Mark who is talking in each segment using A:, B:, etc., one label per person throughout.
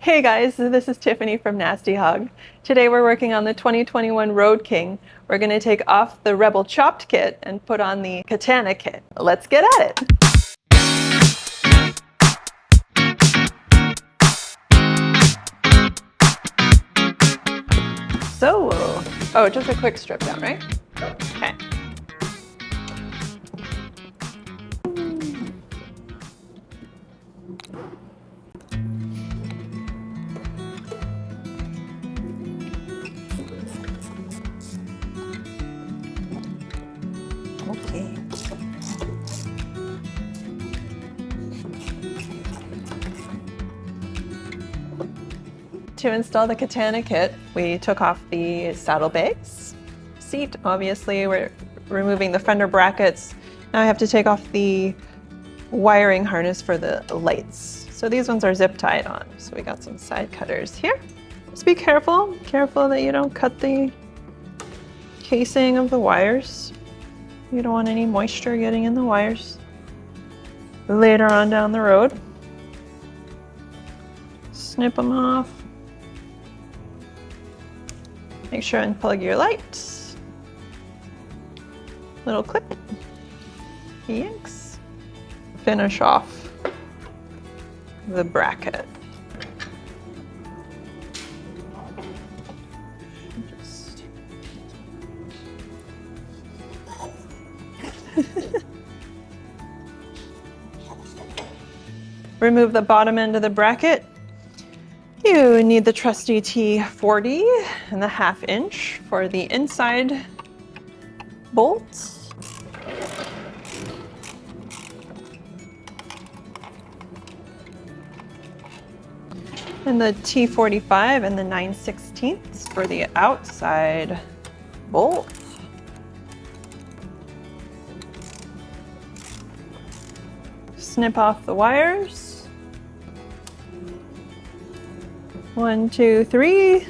A: Hey guys, this is Tiffany from Nasty Hog. Today we're working on the 2021 Road King. We're going to take off the Rebel chopped kit and put on the Katana Kit. Let's get at it! So, oh, just a quick strip down, right? Okay. Okay. To install the Katana Kit, we took off the saddlebags, seat, obviously, we're removing the fender brackets. Now I have to take off the wiring harness for the lights. So these ones are zip tied on. So we got some side cutters here. Just be careful that you don't cut the casing of the wires. You don't want any moisture getting in the wires later on down the road. Snip them off. Make sure and plug your lights. Little clip. Yanks. Finish off the bracket. Just remove the bottom end of the bracket. You need the trusty T40 and the 1/2 inch for the inside bolts. And the T45 and the 9/16 for the outside bolts. Snip off the wires. 1, 2, 3.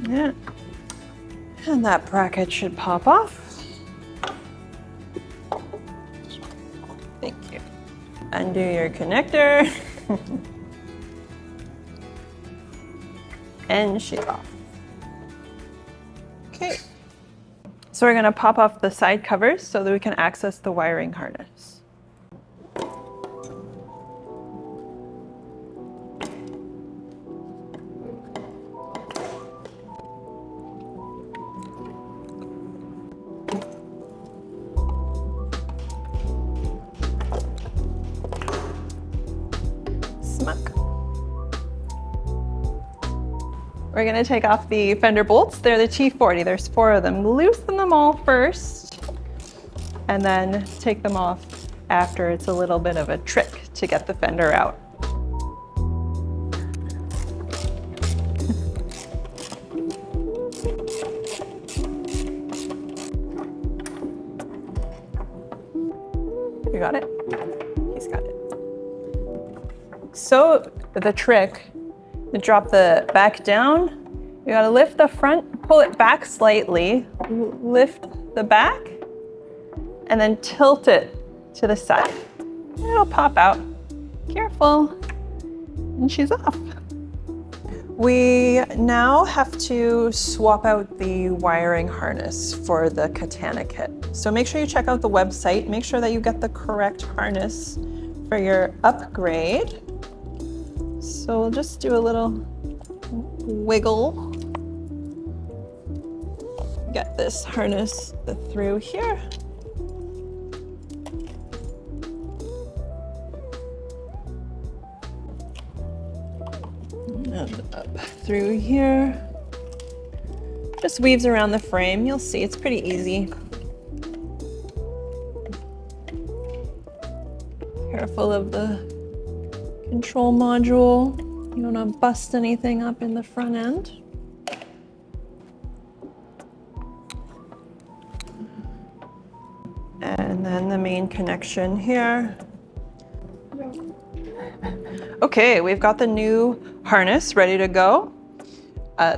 A: Yeah. And that bracket should pop off. Thank you. Undo your connector. And shake off. Okay. So we're going to pop off the side covers so that we can access the wiring harness. We're going to take off the fender bolts. They're the T40. There's 4 of them. Loosen them all first and then take them off after. It's a little bit of a trick to get the fender out. You got it? He's got it. So the trick, to drop the back down, you gotta lift the front, pull it back slightly, lift the back, and then tilt it to the side. It'll pop out. Careful. And she's off. We now have to swap out the wiring harness for the Katana Kit. So make sure you check out the website. Make sure that you get the correct harness for your upgrade. So we'll just do a little wiggle. Get this harness through here. And up through here. Just weaves around the frame. You'll see it's pretty easy. Careful of the control module. You don't want to bust anything up in the front end. And then the main connection here. Okay, we've got the new harness ready to go.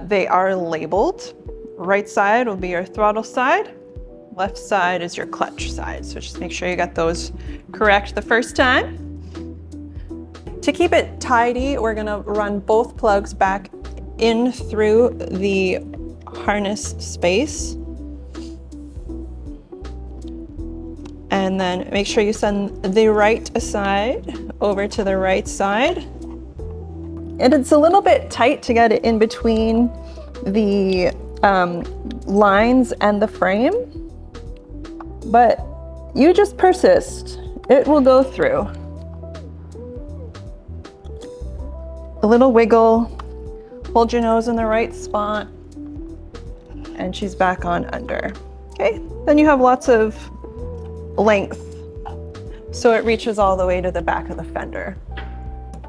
A: They are labeled. Right side will be your throttle side. Left side is your clutch side. So just make sure you got those correct the first time. To keep it tidy, we're gonna run both plugs back in through the harness space. And then make sure you send the right side over to the right side. And it's a little bit tight to get it in between the lines and the frame, but you just persist. It will go through. A little wiggle, hold your nose in the right spot, and she's back on under. Okay, then you have lots of length, so it reaches all the way to the back of the fender.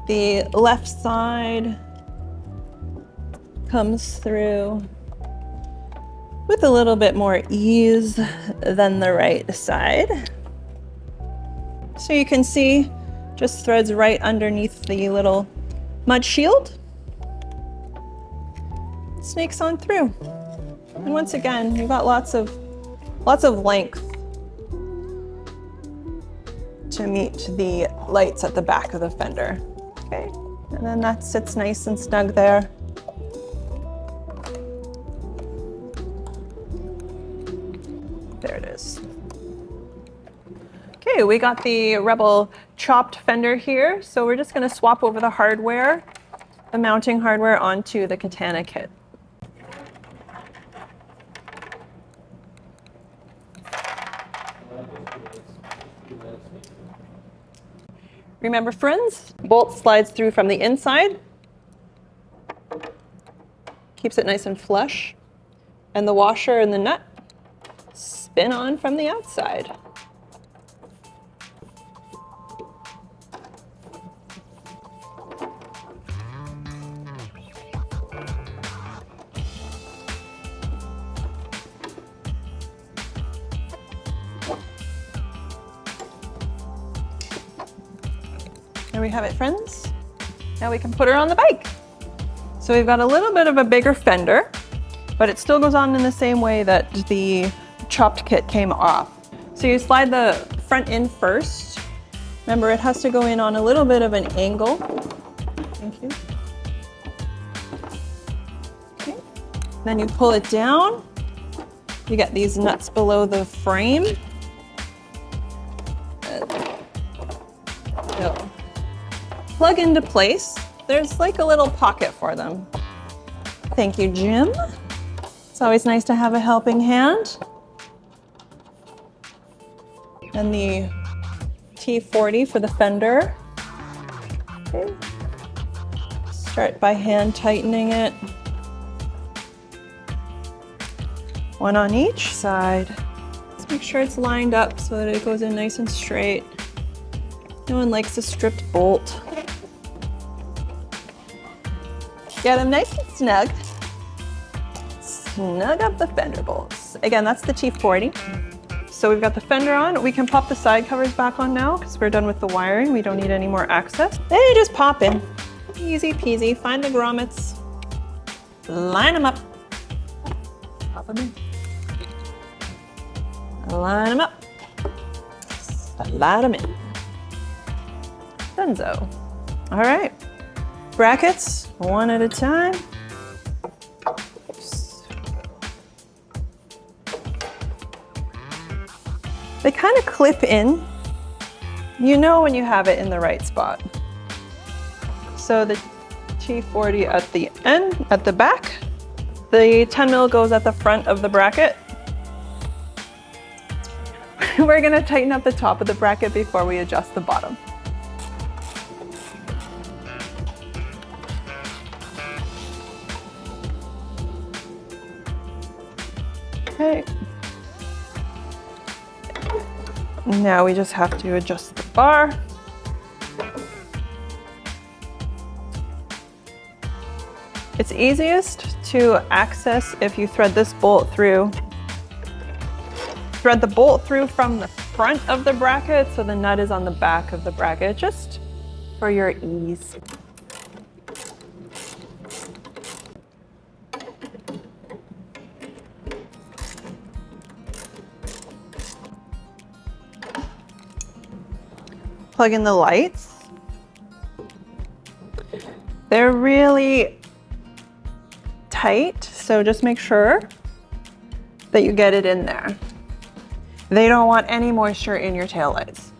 A: The left side comes through with a little bit more ease than the right side. So you can see just threads right underneath the little mud shield. Snakes on through. And once again, you've got lots of length to meet the lights at the back of the fender. Okay, and then that sits nice and snug there. There it is. Okay, we got the Rebel chopped fender here, so we're just going to swap over the hardware, the mounting hardware, onto the Katana Kit. Remember, friends, bolt slides through from the inside, keeps it nice and flush, and the washer and the nut spin on from the outside. There we have it, friends. Now we can put her on the bike. So we've got a little bit of a bigger fender, but it still goes on in the same way that the chopped kit came off. So you slide the front in first. Remember, it has to go in on a little bit of an angle. Thank you. Okay. Then you pull it down. You get these nuts below the frame. Plug into place. There's like a little pocket for them. Thank you, Jim. It's always nice to have a helping hand. And the T40 for the fender. Okay. Start by hand tightening it. One on each side. Let's make sure it's lined up so that it goes in nice and straight. No one likes a stripped bolt. Get them nice and snug. Snug up the fender bolts. Again, that's the T40. So we've got the fender on. We can pop the side covers back on now because we're done with the wiring. We don't need any more access. They just pop in. Easy peasy. Find the grommets. Line them up. Pop them in. Line them up. Slide them in. Dunzo. All right. Brackets, one at a time. They kind of clip in. You know when you have it in the right spot. So the T40 at the end, at the back. The 10 mil goes at the front of the bracket. We're gonna tighten up the top of the bracket before we adjust the bottom. Okay. Now we just have to adjust the bar. It's easiest to access if you thread this bolt through. Thread the bolt through from the front of the bracket so the nut is on the back of the bracket, just for your ease. Plug in the lights. They're really tight, so just make sure that you get it in there. They don't want any moisture in your taillights.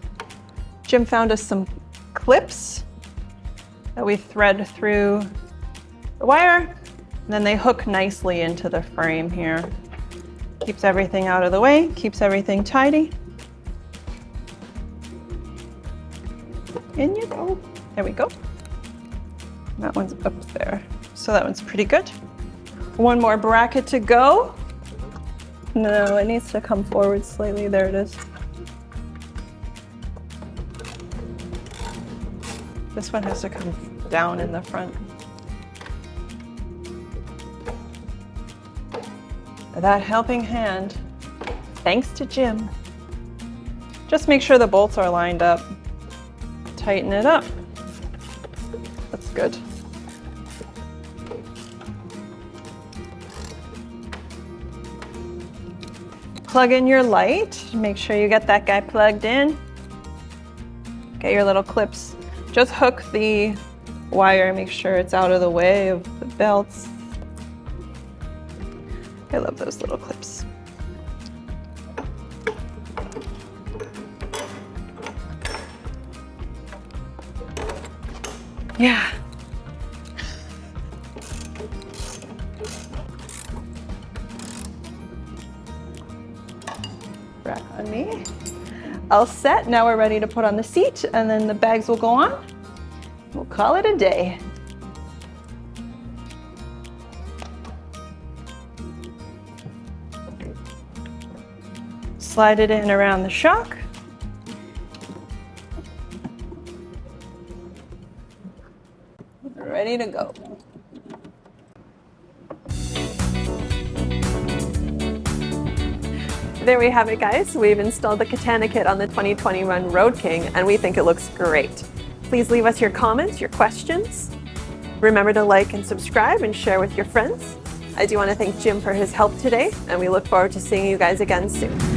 A: Jim found us some clips that we thread through the wire, and then they hook nicely into the frame here. Keeps everything out of the way, keeps everything tidy. In you go. There we go. That one's up there. So that one's pretty good. One more bracket to go. No, it needs to come forward slightly. There it is. This one has to come down in the front. That helping hand, thanks to Jim. Just make sure the bolts are lined up. Tighten it up. That's good. Plug in your light. Make sure you get that guy plugged in. Get your little clips. Just hook the wire, make sure it's out of the way of the belts. I love those little clips. Yeah. Rack on me. All set. Now we're ready to put on the seat, and then the bags will go on. We'll call it a day. Slide it in around the shock. Ready to go. There we have it, guys. We've installed the Katana Kit on the 2021 Road King, and we think it looks great. Please leave us your comments, your questions. Remember to like and subscribe and share with your friends. I do want to thank Jim for his help today, and we look forward to seeing you guys again soon.